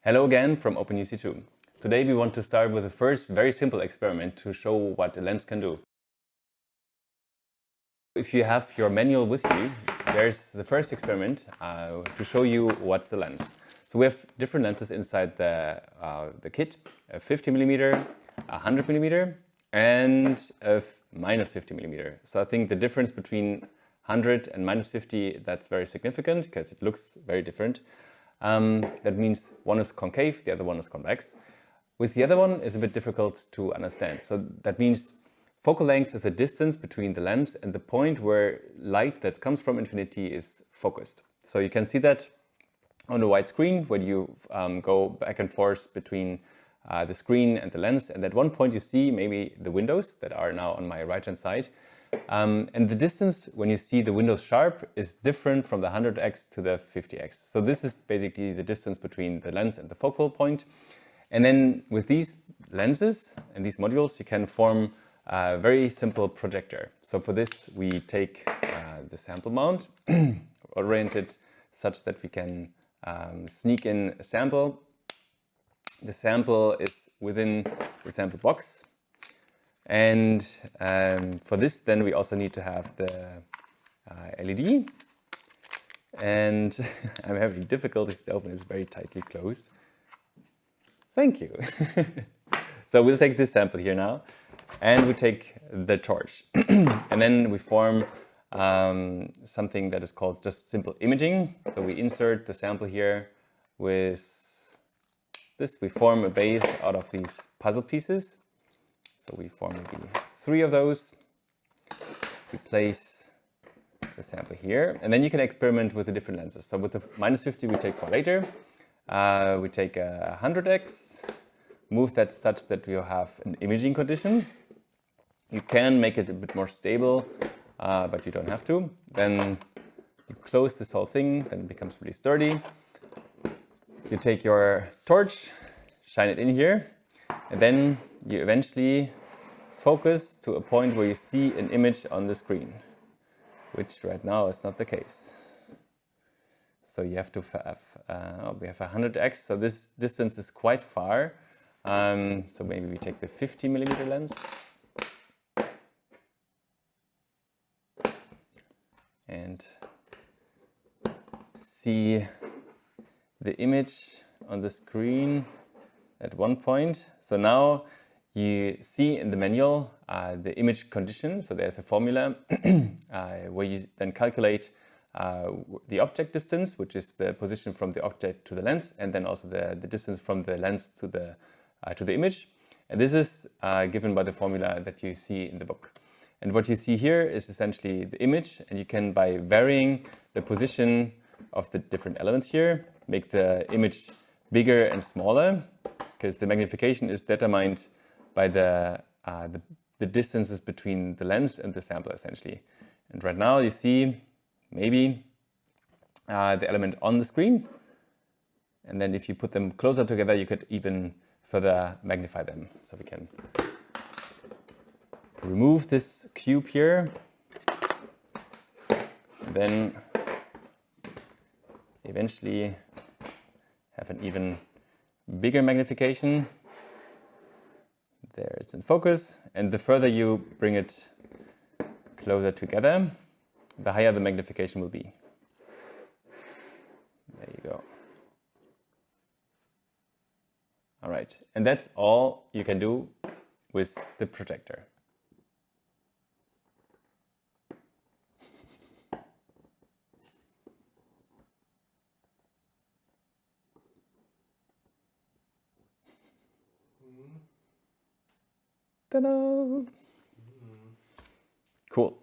Hello again from OpenUC2. Today we want to start with the first very simple experiment to show what a lens can do. If you have your manual with you, there's the first experiment to show you what's the lens. So we have different lenses inside the kit, a 50mm, a 100mm and a -50mm. So I think the difference between 100 and -50, that's very significant because it looks very different. That means one is concave, the other one is convex. With the other one, it's a bit difficult to understand. So that means focal length is the distance between the lens and the point where light that comes from infinity is focused. So you can see that on the white screen when you go back and forth between the screen and the lens. And at one point you see maybe the windows that are now on my right-hand side. And the distance when you see the windows sharp is different from the 100x to the 50x. So this is basically the distance between the lens and the focal point. And then with these lenses and these modules, you can form a very simple projector. So for this, we take the sample mount, oriented such that we can sneak in a sample. The sample is within the sample box. And for this, then we also need to have the LED. And I'm having difficulties to open it, it's very tightly closed. Thank you. So we'll take this sample here now, and we take the torch. And then we form something that is called just simple imaging. So we insert the sample here with this. We form a base out of these puzzle pieces. So we form maybe 3 of those. We place the sample here, and then you can experiment with the different lenses. So with the -50 we take for later. We take a 100x, move that such that you have an imaging condition. You can make it a bit more stable, but you don't have to. Then you close this whole thing, then it becomes really sturdy. You take your torch, shine it in here, and then you eventually focus to a point where you see an image on the screen, which right now is not the case. So you have to have, we have a 100x, so this distance is quite far. So maybe we take the 50mm lens. And see the image on the screen at one point. So now you see in the manual the image condition. So there's a formula where you then calculate the object distance, which is the position from the object to the lens, and then also the distance from the lens to the image. And this is given by the formula that you see in the book. And what you see here is essentially the image, and you can, by varying the position of the different elements here, make the image bigger and smaller, because the magnification is determined by the distances between the lens and the sample, essentially. And right now you see maybe the element on the screen. And then if you put them closer together, you could even further magnify them. So we can remove this cube here. And then eventually have an even bigger magnification. There it's in focus. And the further you bring it closer together, the higher the magnification will be. There you go. All right, and that's all you can do with the projector. Ta-da! Cool.